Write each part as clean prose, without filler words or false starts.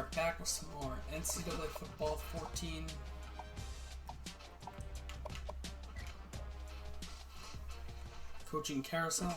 are back with some more NCAA Football 14. Coaching carousel.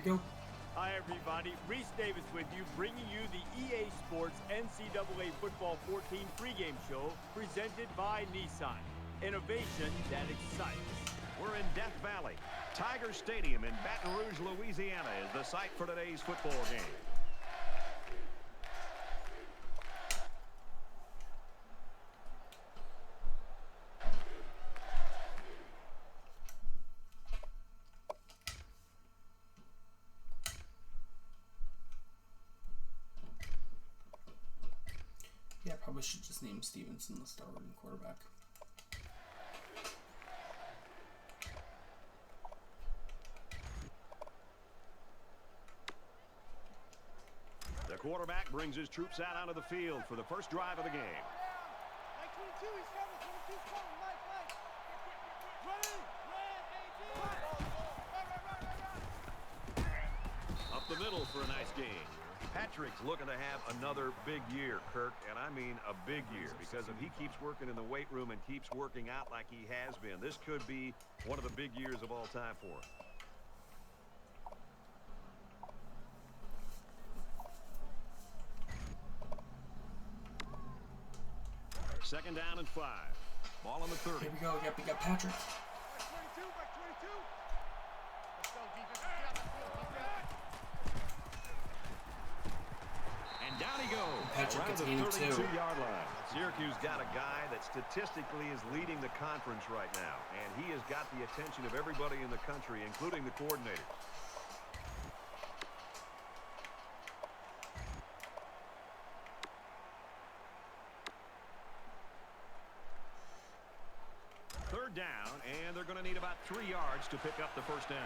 Go. Hi everybody, Reese Davis with you, bringing you the EA Sports NCAA Football 14 pregame show presented by Nissan. Innovation that excites. We're in Death Valley. Tiger Stadium in Baton Rouge, Louisiana is the site for today's football game. Yeah, probably should just name Stevenson the starting quarterback. The quarterback brings his troops out onto the field for the first drive of the game. Up the middle for a nice game. Patrick's looking to have another big year, Kirk, and I mean a big year, because if he keeps working in the weight room and keeps working out like he has been, this could be one of the big years of all time for him. Second down and 5. Ball on the 30. Here we go. Yep, we got Patrick. And down he goes. Patrick gets gained 32-yard line. Syracuse got a guy that statistically is leading the conference right now, and he has got the attention of everybody in the country, including the coordinators. Third down, and they're going to need about 3 yards to pick up the first down.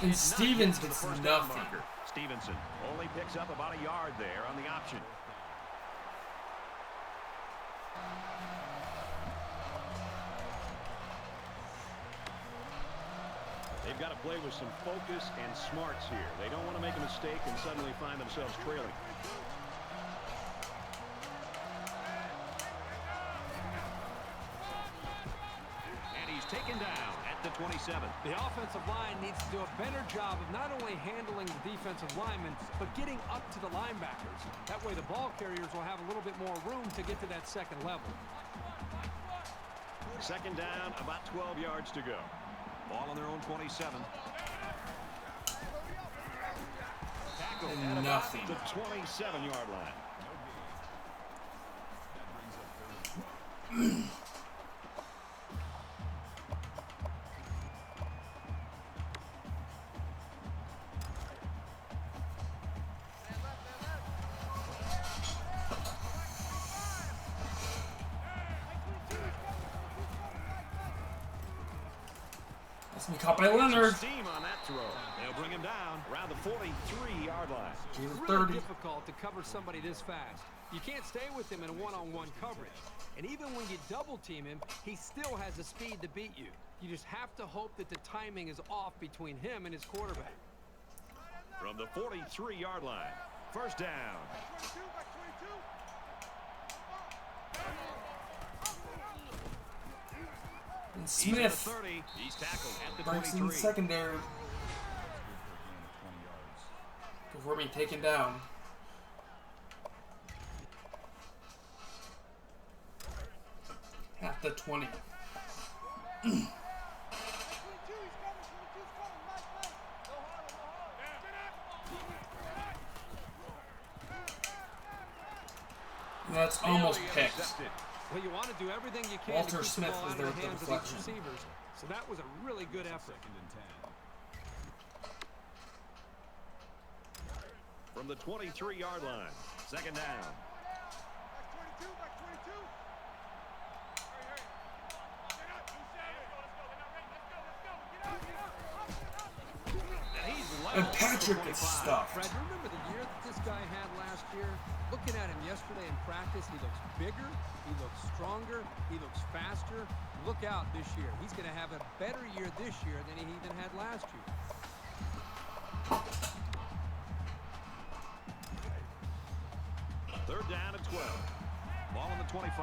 And Stevens gets nothing. Stevenson only picks up about a yard there on the option. They've got to play with some focus and smarts here. They don't want to make a mistake and suddenly find themselves trailing. And he's taken down at the 27. The offensive line needs to do a better job of not only handling the defensive linemen, but getting up to the linebackers. That way the ball carriers will have a little bit more room to get to that second level. Second down, about 12 yards to go. Ball on their own 27. Tackled at about the 27-yard line. That's me caught by Leonard. Steam on that throw. They'll bring him down around the 43-yard line. It's really difficult to cover somebody this fast. You can't stay with him in one-on-one coverage. And even when you double-team him, he still has the speed to beat you. You just have to hope that the timing is off between him and his quarterback. From the 43-yard line, first down. And Smith He's tackled at the breaks 23. in the secondary before being taken down. the 20. That's almost picked. Well, you want to do everything you can Walter to keep Smith the ball was out there of with the the hands of deflection. these receivers. So that was a really good effort. From the 23-yard line, second down. And Patrick gets stuffed. Fred, remember the year that this guy had last year? Looking at him yesterday in practice, he looks bigger, he looks stronger, he looks faster. Look out this year. He's going to have a better year this year than he even had last year. Third down and 12. Ball on the 25.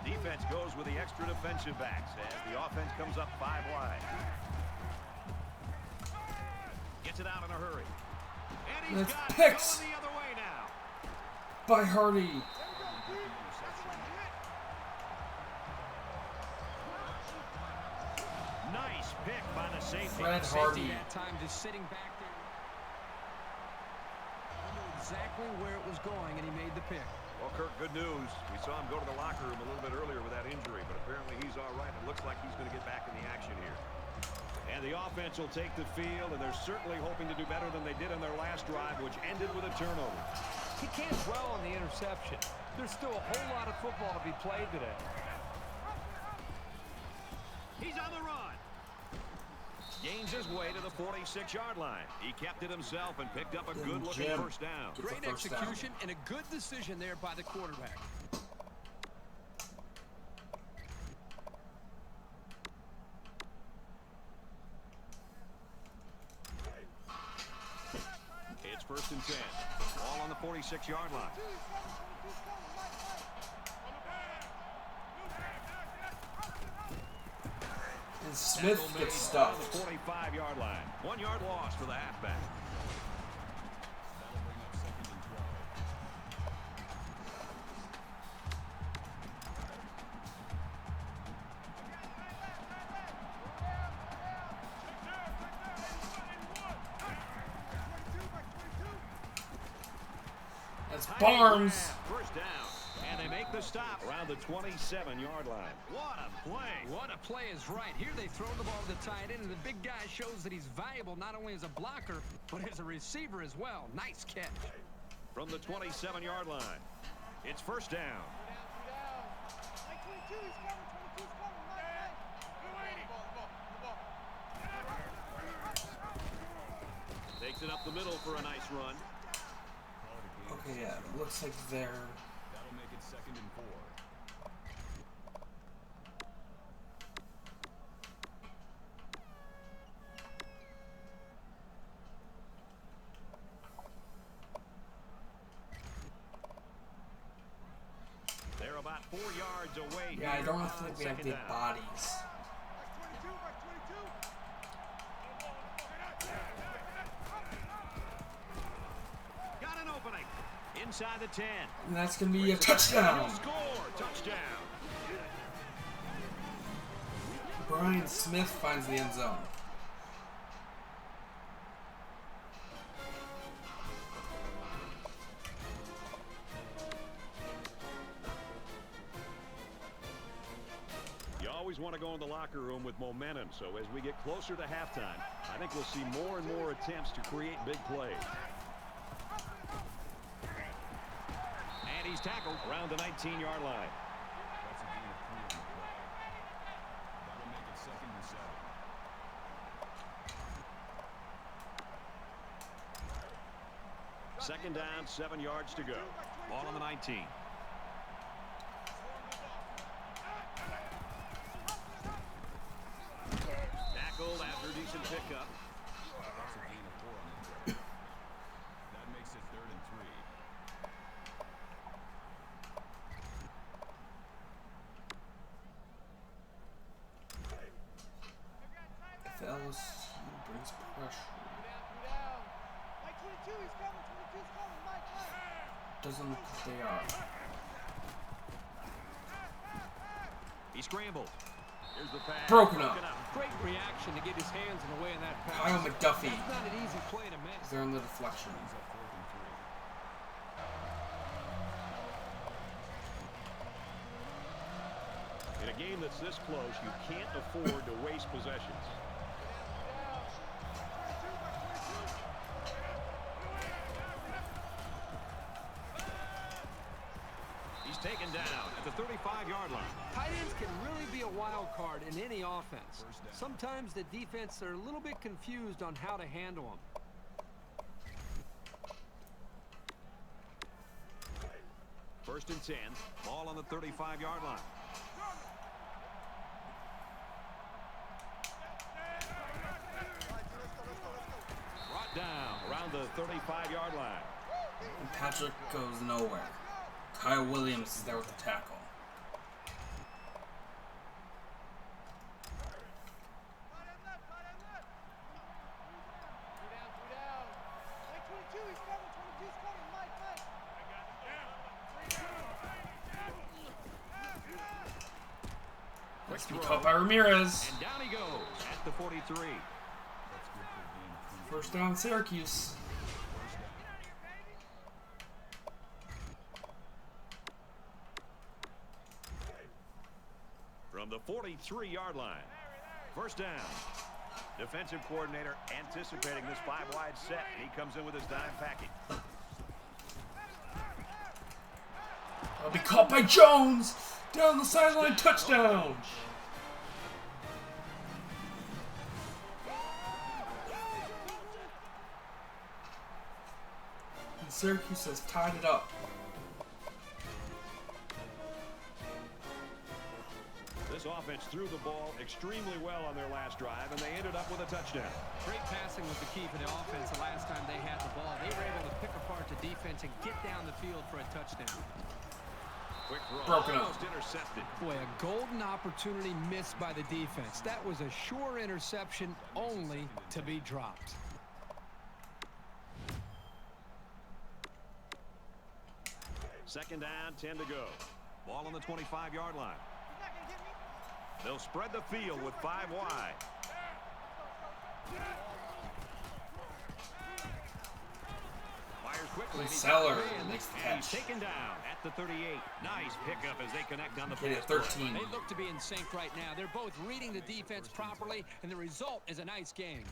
Defense goes with the extra defensive backs as the offense comes up 5 wide. Gets it out in a hurry. And he's That's got it picks. going the other way now. By Hardy. Nice pick by the safety. Fred Safety Hardy. that time just sitting back there. He knew exactly where it was going, and he made the pick. Well, Kirk, good news. We saw him go to the locker room a little bit earlier with that injury, but apparently he's all right. It looks like he's going to get back in the action here. And the offense will take the field, and they're certainly hoping to do better than they did on their last drive, which ended with a turnover. He can't dwell on the interception. There's still a whole lot of football to be played today. He's on the run. Gains his way to the 46-yard line. He kept it himself and picked up a good-looking Jim first down. gets a Great first down. execution and a good decision there by the quarterback. It's first and 10. Ball on the 46-yard line. And Smith gets stuffed. 45-yard line. 1 yard loss for the halfback. That's Barnes. First down. And they make the stop around the 27-yard line. What a play. What a play is right. Here they throw the ball to the tight end, and the big guy shows that he's valuable not only as a blocker, but as a receiver as well. Nice catch. From the 27-yard line. It's first down. Takes it up the middle for a nice run. Okay, yeah, looks like they're... That'll make it second and 4. They're about 4 yards away. Yeah, I here don't on think we have second the down. bodies. Got an opening. Inside the 10. And that's going to be a He'll touchdown. score. Touchdown. Brian Smith finds the end zone. You always want to go in the locker room with momentum, so as we get closer to halftime, I think we'll see more and more attempts to create big plays. And he's tackled around the 19-yard line. That's a gain of 3 on the play. That'll make it second and 7. Second down, 7 yards to go. Ball on the 19. Tackled after a decent pickup. That's a gain of 4 on the play. That makes it third and 3. If LSU brings pressure, doesn't look like they are. He scrambled. Here's the pass. Broken up. Great reaction to get his hands in the way of that pass. Kyle McDuffie. That's not an easy play to make. They're in the deflection. In a game that's this close, you can't afford to waste possessions. He's taken down at the 35-yard line. Tight ends can really be a wild card in any offense. Sometimes the defense are a little bit confused on how to handle them. First and 10. Ball on the 35-yard line. Brought down around the 35-yard line. And Patrick goes nowhere. Kyle Williams is there with the tackle. Let's be caught by Ramirez. And down he goes at the 43. First down, Syracuse. From the 43-yard line. First down. Defensive coordinator anticipating this 5-wide set. He comes in with his dime package. I'll be caught by Jones. Down the sideline, touchdown. And Syracuse has tied it up. This offense threw the ball extremely well on their last drive, and they ended up with a touchdown. Great passing was the key for the offense the last time they had the ball. They were able to pick apart the defense and get down the field for a touchdown. Quick throw, Broken up. almost intercepted. Boy, a golden opportunity missed by the defense. That was a sure interception, only to be dropped. Second down, 10 to go. Ball on the 25-yard line. They'll spread the field with 5 wide. Fires quickly. Seller makes the And he's catch. taken down at the 38. Nice pickup as they connect on the Hit pass. it 13. They look to be in sync right now. They're both reading the defense properly, and the result is a nice game.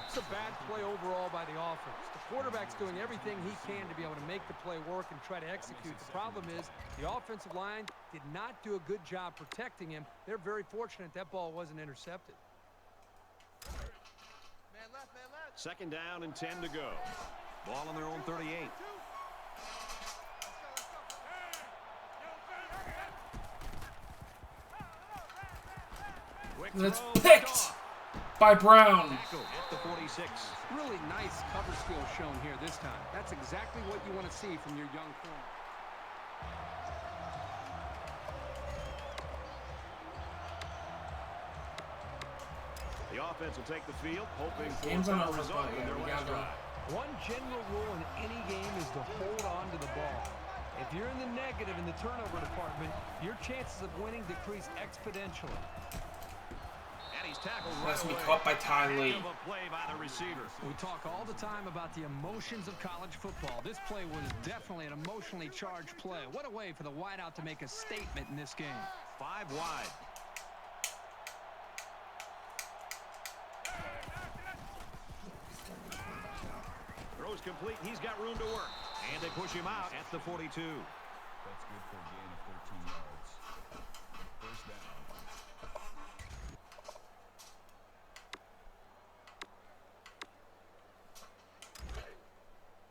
It's a bad play overall by the offense. The quarterback's doing everything he can to be able to make the play work and try to execute. The problem is the offensive line did not do a good job protecting him. They're very fortunate that ball wasn't intercepted. Second down and 10 to go. Ball on their own 38. Quick That's throw, picked off. by Brown. Tackle at the 46. Really nice cover skill shown here this time. That's exactly what you want to see from your young corner. The offense will take the field, hoping for Game's a on better over, result but in yeah, their we last gotta go. drive. One general rule in any game is to hold on to the ball. If you're in the negative in the turnover department, your chances of winning decrease exponentially. And he's tackled Let's right be away. caught by Ty Heck Lee. of a play by the receiver. We talk all the time about the emotions of college football. This play was definitely an emotionally charged play. What a way for the wideout to make a statement in this game. 5 wide. Throws complete. He's got room to work. And they push him out at the 42. That's good for a gain of 13 yards. First down.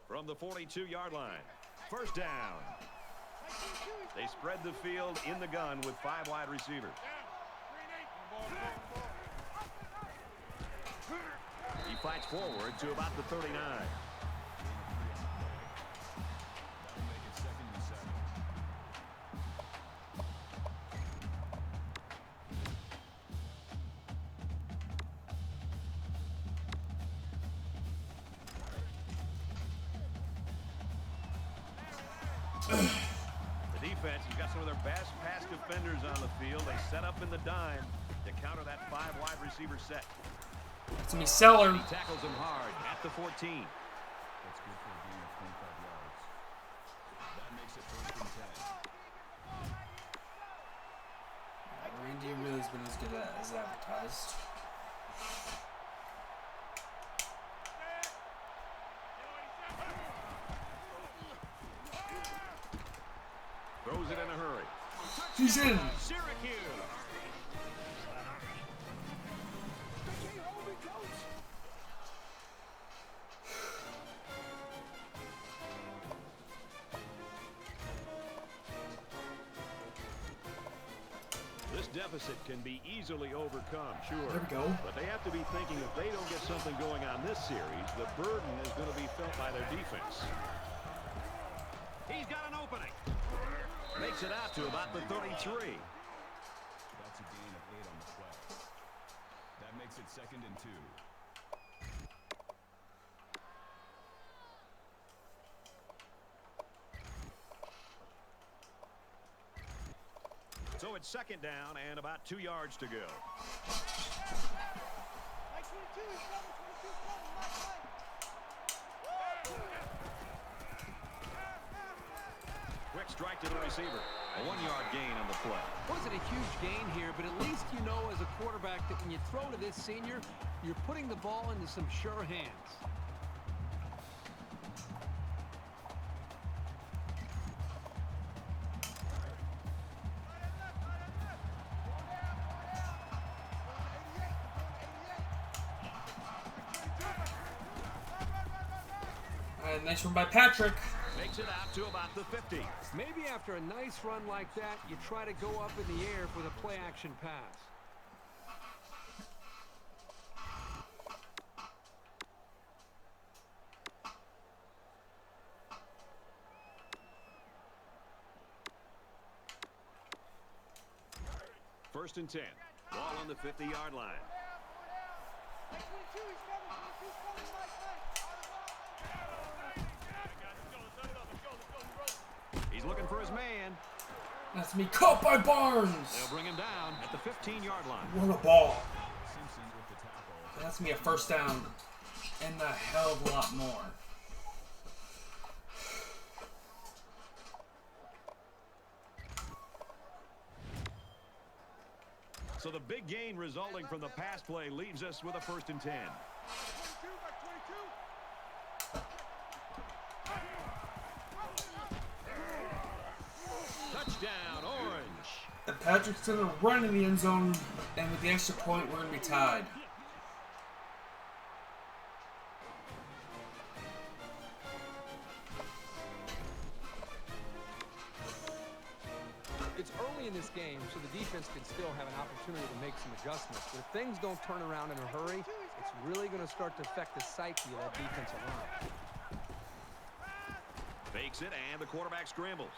From the 42-yard line. First down. They spread the field in the gun with 5 wide receivers. He fights forward to about the 39. That'll make it 2nd and 7. The defense has got some of their best pass defenders on the field. They set up in the dime to counter that 5 wide receiver set. It's me Seller. He tackles him hard at the 14. That's good for a gain of 25 yards. That makes it 1st and 10. Randy really has been as good as advertised. Throws it in a hurry. He's in. Syracuse. This deficit can be easily overcome, sure. There we go. But they have to be thinking if they don't get something going on this series, the burden is going to be felt by their defense. He's got an opening. Makes it out to about the 33. That's a gain of 8 on the play. That makes it 2nd and 2. So it's 2nd down and about 2 yards to go. Quick strike to the receiver. A 1-yard gain on the play. Wasn't a huge gain here, but at least you know as a quarterback that when you throw to this senior, you're putting the ball into some sure hands. Nice one by Patrick. Makes it out to about the 50. Maybe after a nice run like that, you try to go up in the air with a play-action pass. First and 10. Ball on the 50-yard line. He's looking for his man. That's me caught by Barnes. They'll bring him down at the 15-yard line. What a ball. Simpson with the tackle. That's me a 1st down and a hell of a lot more. So the big gain resulting from the pass play leaves us with a 1st and 10. Touchdown, Orange. And Patrick's going to run in the end zone, and with the extra point, we're going to be tied. It's early in this game, so the defense can still have an opportunity to make some adjustments. But if things don't turn around in a hurry, it's really going to start to affect the psyche of that defensive line. Fakes it, and the quarterback scrambles.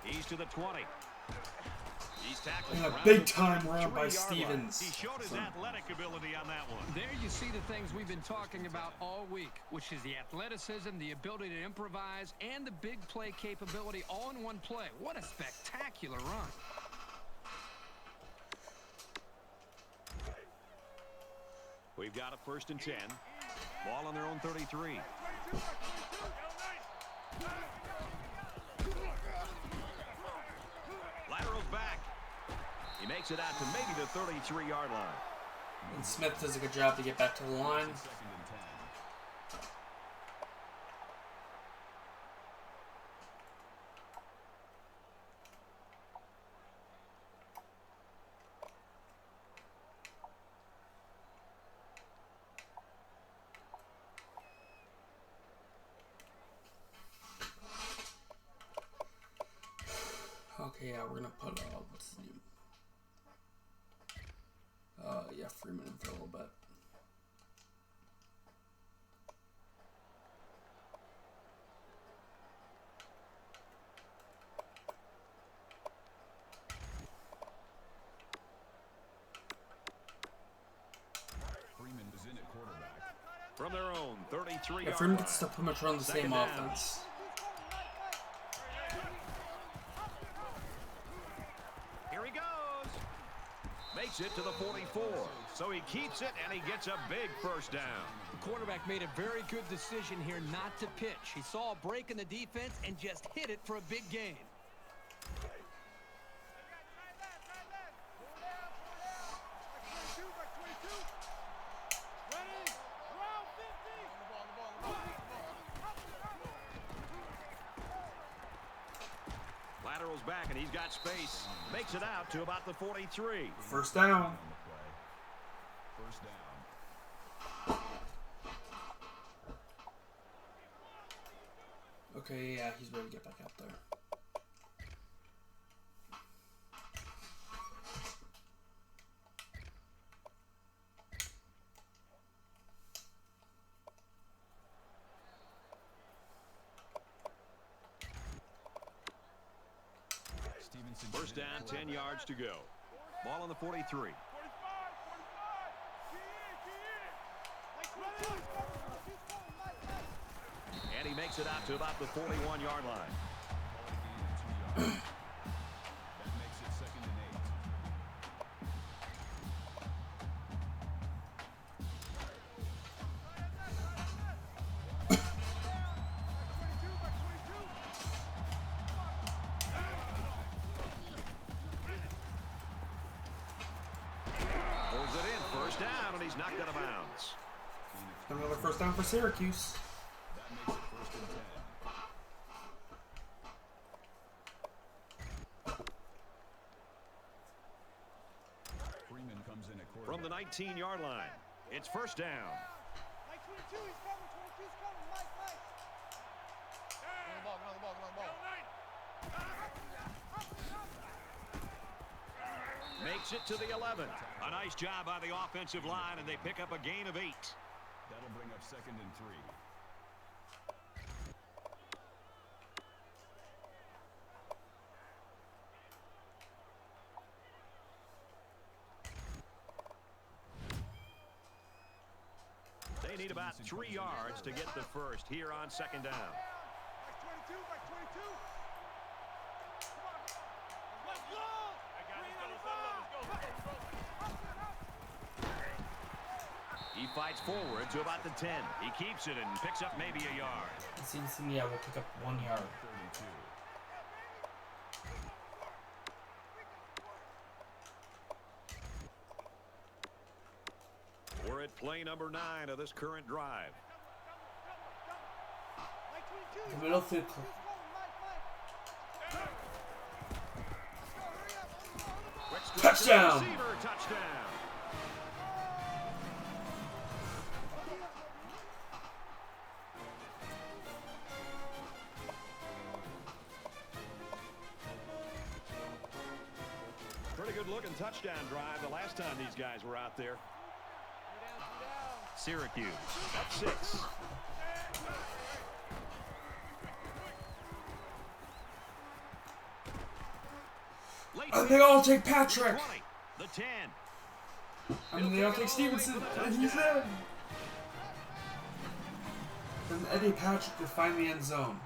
He's to the 20. He's tackled And a around big-time the run by 3-yard line. Stevens. He showed his athletic ability on that one. There you see the things we've been talking about all week, which is the athleticism, the ability to improvise, and the big play capability all in one play. What a spectacular run. We've got a 1st and 10. Ball on their own 33. Laterals back. He makes it out to maybe the 33-yard line. And Smith does a good job to get back to the line. 2nd and 10. Okay, yeah, we're going to put, what's his name? Yeah, Freeman in for a little bit. Freeman is in at quarterback. From their own 33-yard Yeah, Freeman line. gets to pretty much run the same offense. Makes it to the 44. So he keeps it, and he gets a big first down. The quarterback made a very good decision here not to pitch. He saw a break in the defense and just hit it for a big gain. Laterals back, and he's got space. Makes it out to about the 43. First down. First down. Okay, yeah, he's ready to get back out there. First down, 10 yards to go. Ball on the 43. And he makes it out to about the 41-yard line. That makes it 2nd and 8. Pulls it in, first down, and he's knocked out of bounds. Another first down for Syracuse. That makes it 1st and 10. Freeman comes in at quarterback. From the 19-yard line, it's first down. Mike 22, he's coming. 22's coming. Mike. Go on the ball. Makes it to the 11. A nice job by the offensive line, and they pick up a gain of 8. That'll bring up 2nd and 3. They need about 3 yards to get the first here on 2nd down. Mike 22. Come on. Let's go. He fights forward to about the 10. He keeps it and picks up maybe a yard. It seems to me I will pick up 1 yard. 32. We're at play number 9 of this current drive. Mike 22. The middle field. Quick strike to the Touchdown! receiver, touchdown. Pretty good looking touchdown drive the last time these guys were out there. Syracuse up 6. And they all take Patrick. 20, the 10. I mean, they all take Stevenson, and he's in. And Eddie Patrick to find the end zone.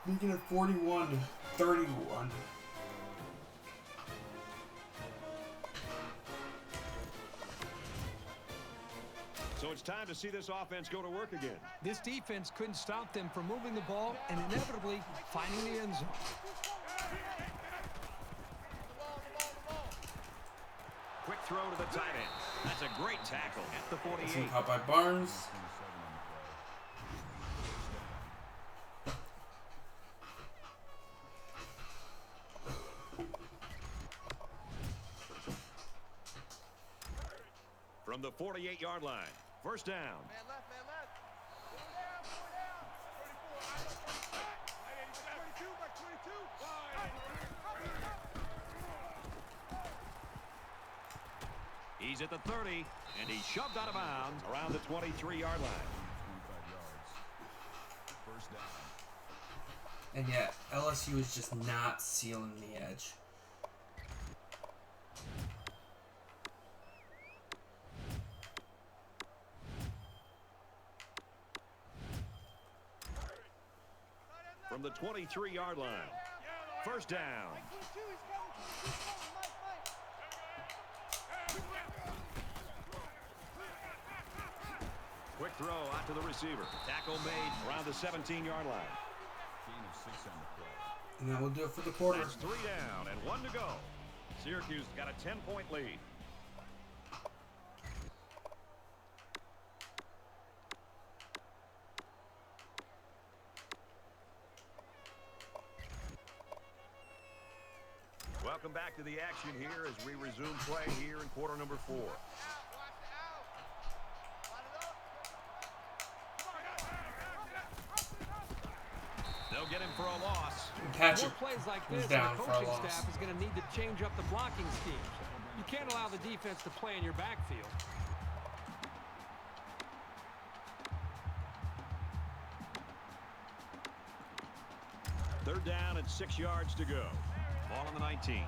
Making it 41-31. So it's time to see this offense go to work again. This defense couldn't stop them from moving the ball and inevitably finding the end zone. Quick throw to the tight end. That's a great tackle at the 48. Caught by Barnes. From the 48-yard line. First down. Man left. Go down. 22, Mike 22. He's at the 30, and he's shoved out of bounds around the 23-yard line. 25 yards. First down. And yet, LSU is just not sealing the edge. From the 23-yard line. First down. Mike 22, he's coming. Mike. throw out to the receiver. Tackle made around the 17-yard line. Gain of 6 on the play. And that will do it for the quarter. That's 3 down and 1 to go. Syracuse got a 10-point lead. Welcome back to the action here as we resume play here in quarter number 4. They'll get him for a loss. Catch More it. plays like He's this, down and the for a coaching loss. staff is going to need to change up the blocking schemes. You can't allow the defense to play in your backfield. Third down and 6 yards to go. Ball on the 19.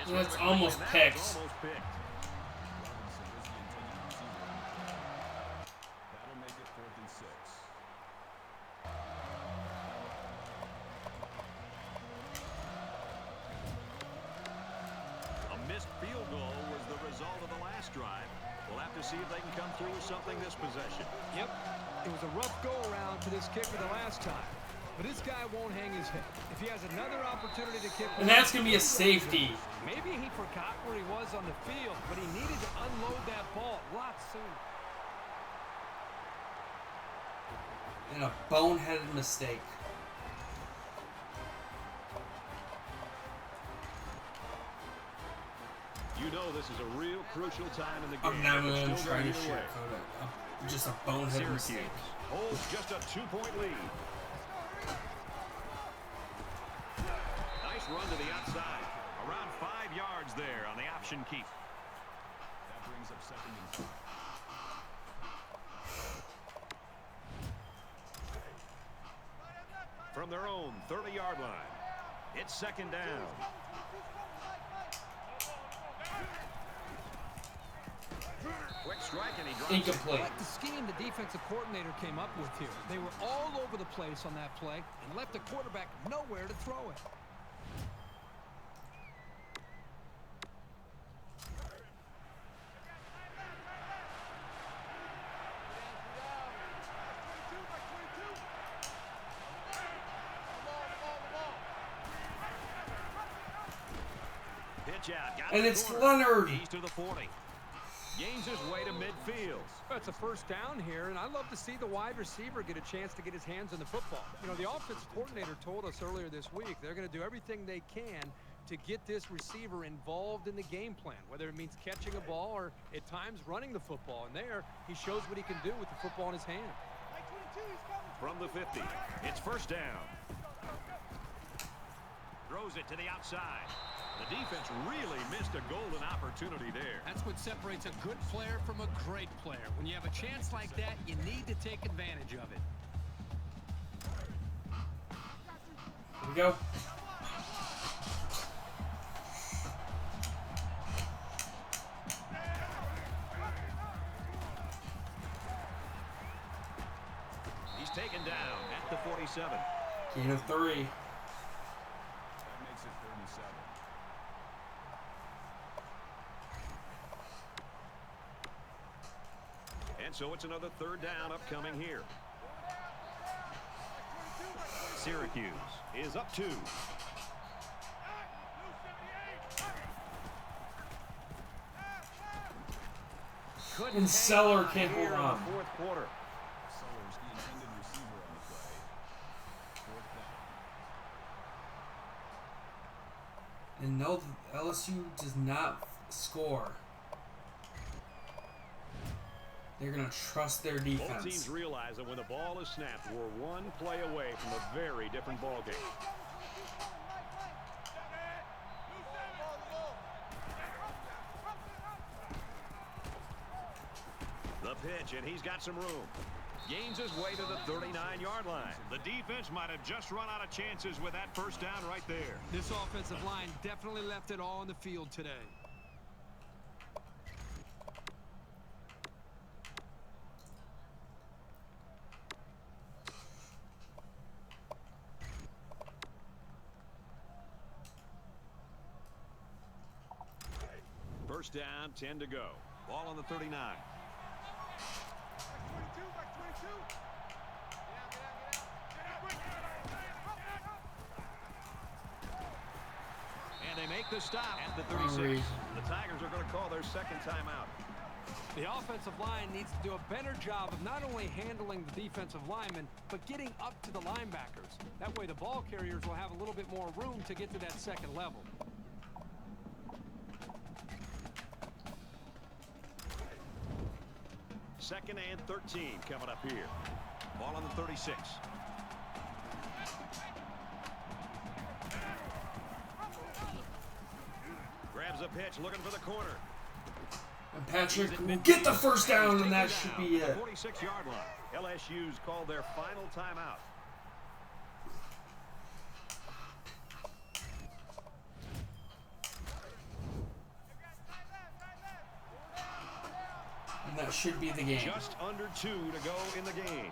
That's almost picked. Almost picked. Robinson is the intended receiver on the play. That'll make it 4th and 6. A missed field goal was the result of the last drive. We'll have to see if they can come through with something this possession. Yep, it was a rough go-around for this kicker the last time. But this guy won't hang his head. If he has another opportunity to kick... And that's going to be a safety. Maybe he forgot where he was on the field, but he needed to unload that ball a lot sooner. And a boneheaded mistake. You know this is a real crucial time in the game. I'm not It's even still trying to either way. sugarcoat it. Just a boneheaded Syracuse mistake. holds just a 2-point lead. Nice run to the outside. Around 5 yards there on the option keep. That brings up 2nd and 5. From their own 30-yard line. It's 2nd down. Quick strike and he drops it. I Incomplete. like the scheme the defensive coordinator came up with here. They were all over the place on that play and left the quarterback nowhere to throw it. Pitch out. Got And the it's corner. Leonard. He's to the 40. Gains his way to midfield. It's a first down here, and I love to see the wide receiver get a chance to get his hands on the football. You know, the offensive coordinator told us earlier this week they're going to do everything they can to get this receiver involved in the game plan, whether it means catching a ball or at times running the football. And there, he shows what he can do with the football in his hand. From the 50, it's first down. Throws it to the outside. The defense really missed a golden opportunity there. That's what separates a good player from a great player. When you have a chance like that, you need to take advantage of it. Here we go. He's taken down at the 47. Gain of 3. That makes it 3rd and 7. And so it's another 3rd down upcoming here. Syracuse is up 2. And Seller can't hold Here in the on. 4th quarter. Sellers, the intended receiver on the play. 4th down. And no, LSU does not score. They're going to trust their Both defense. teams realize that when the ball is snapped, we're one play away from a very different ball game. The pitch, and he's got some room. Gains his way to the 39-yard line. The defense might have just run out of chances with that first down right there. This offensive line definitely left it all on the field today. First down, 10 to go. Ball on the 39. Back 22, back 22. And they make the stop at the 36. The Tigers are going to call their second timeout. The offensive line needs to do a better job of not only handling the defensive linemen, but getting up to the linebackers. That way the ball carriers will have a little bit more room to get to that second level. Second and 13 coming up here. Ball on the 36. Grabs a pitch, looking for the corner. And Patrick will get the first down, and that should be it. 46-yard line. LSU's called their final timeout. And that should be the game. Just under 2 to go in the game.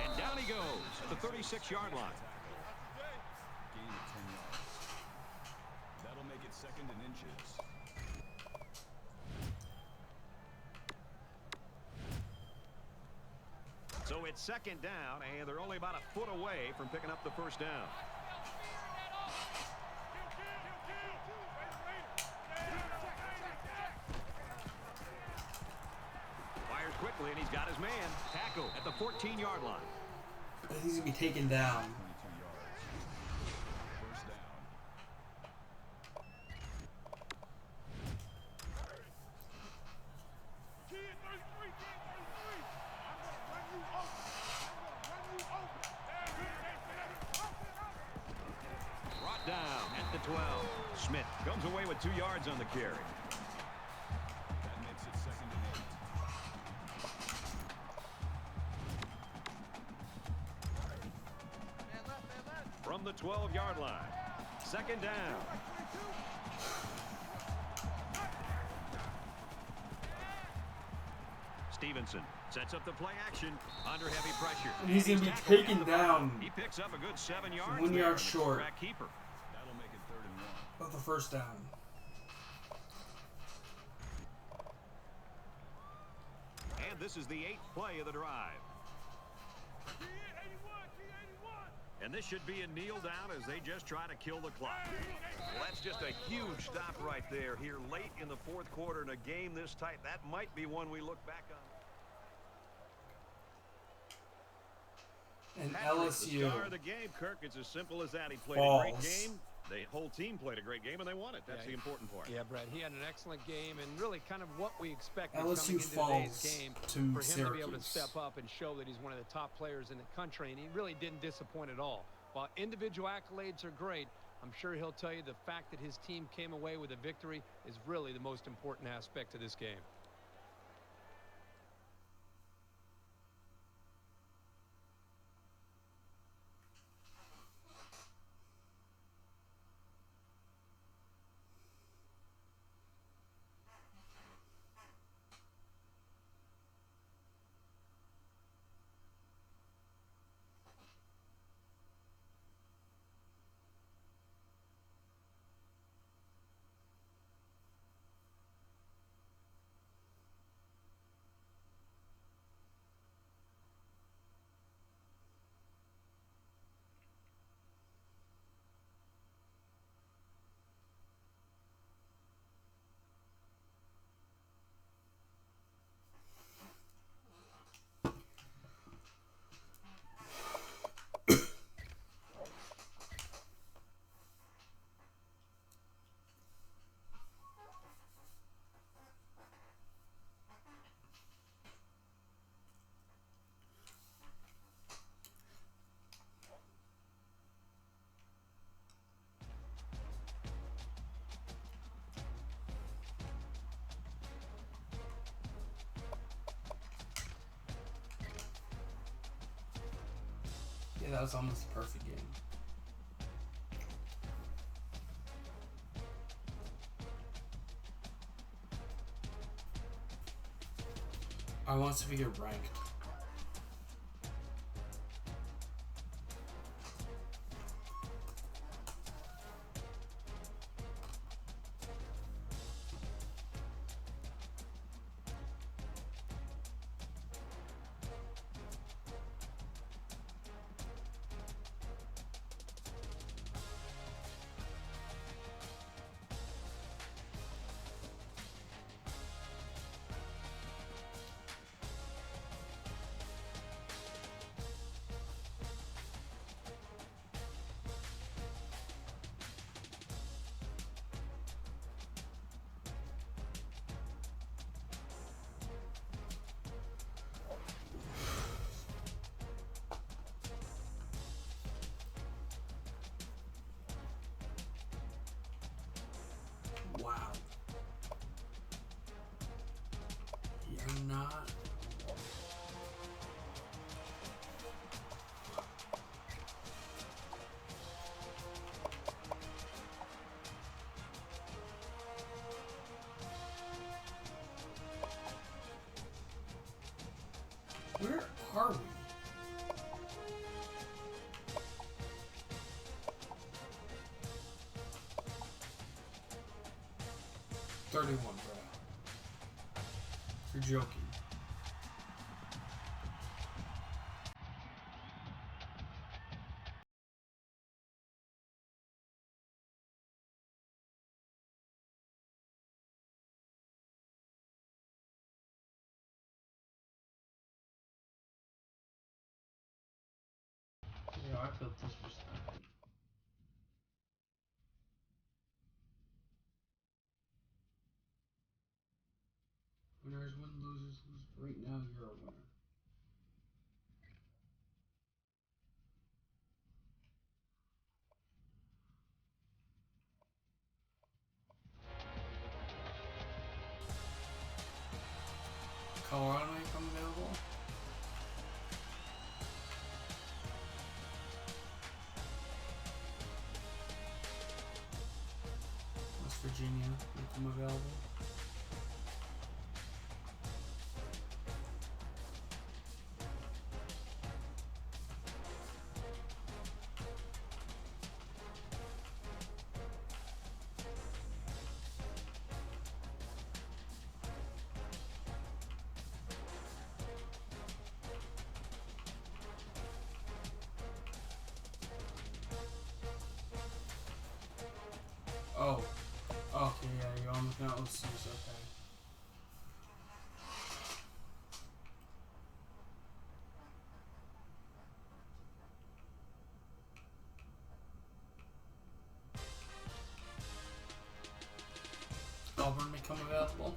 And down he goes at the 36-yard line. Gain of 10 yards. That'll make it second and inches. So it's second down, and they're only about a foot away from picking up the first down. Fires quickly, and he's got his man. Tackle at the 14-yard line. He's going to be taken down. 22 yards. First down. Brought down at the 12. Smith comes away with 2 yards on the carry. That makes it second and 8. From the 12-yard line. Second down. Stevenson sets up the play action under heavy pressure. And he's going to be tackled taken at the down. He picks up a good 7 yards. 1 there yard on the short quarterback keeper. That'll make it third and 1. of the first down. And this is the 8th play of the drive. And this should be a kneel down as they just try to kill the clock. Well, that's just a huge stop right there here late in the fourth quarter in a game this tight. That might be one we look back on. And Patrick, LSU the star of the game, Kirk. It's as simple as that. He played falls. a great game. The whole team played a great game, and they won it. That's the important part. Yeah, Brad, he had an excellent game, and really kind of what we expected LSU coming into falls today's game to for him to be able to Syracuse. step up and show that he's one of the top players in the country, and he really didn't disappoint at all. While individual accolades are great, I'm sure he'll tell you the fact that his team came away with a victory is really the most important aspect of this game. Yeah, that was almost a perfect game. I want us to get ranked. not. Where are we? $31, bro. You're joking. Yeah, I felt this was bad. Winners win, losers lose. Right now, you're a winner. Colorado may come available. West Virginia may come available. Oh, okay, yeah, you're on looking at LSU's, okay. Auburn may come available.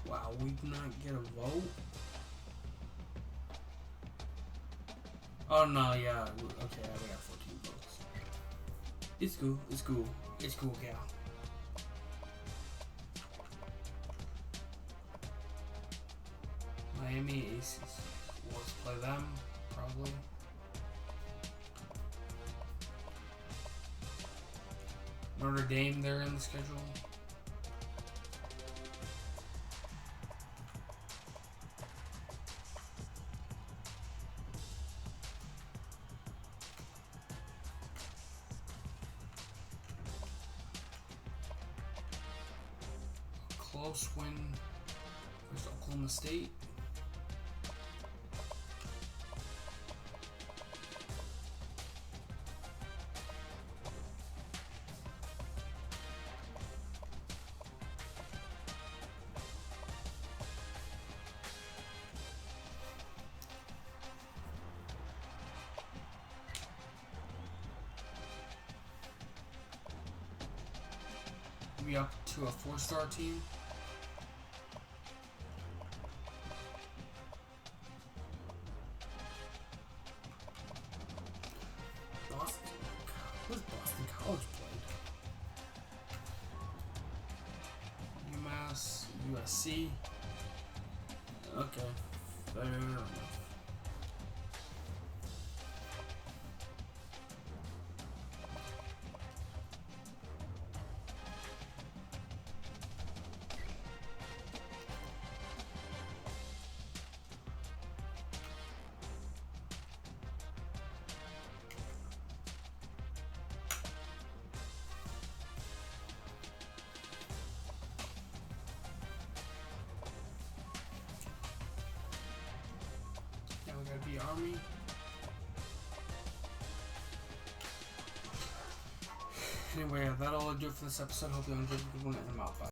Wow, we do not get a vote? Oh no, yeah, okay, we got 14 votes. It's cool, it's cool, it's cool, gal. Miami Aces. Let's play them, probably. Notre Dame, they're in the schedule. Close win versus Oklahoma State. We up to a 4-star team. Boston. Where's Boston College played? UMass, USC. Okay, fair enough. Now we gotta be Army. Anyway, that'll do it for this episode. Hope you enjoyed the good one, and I'm out. Bye.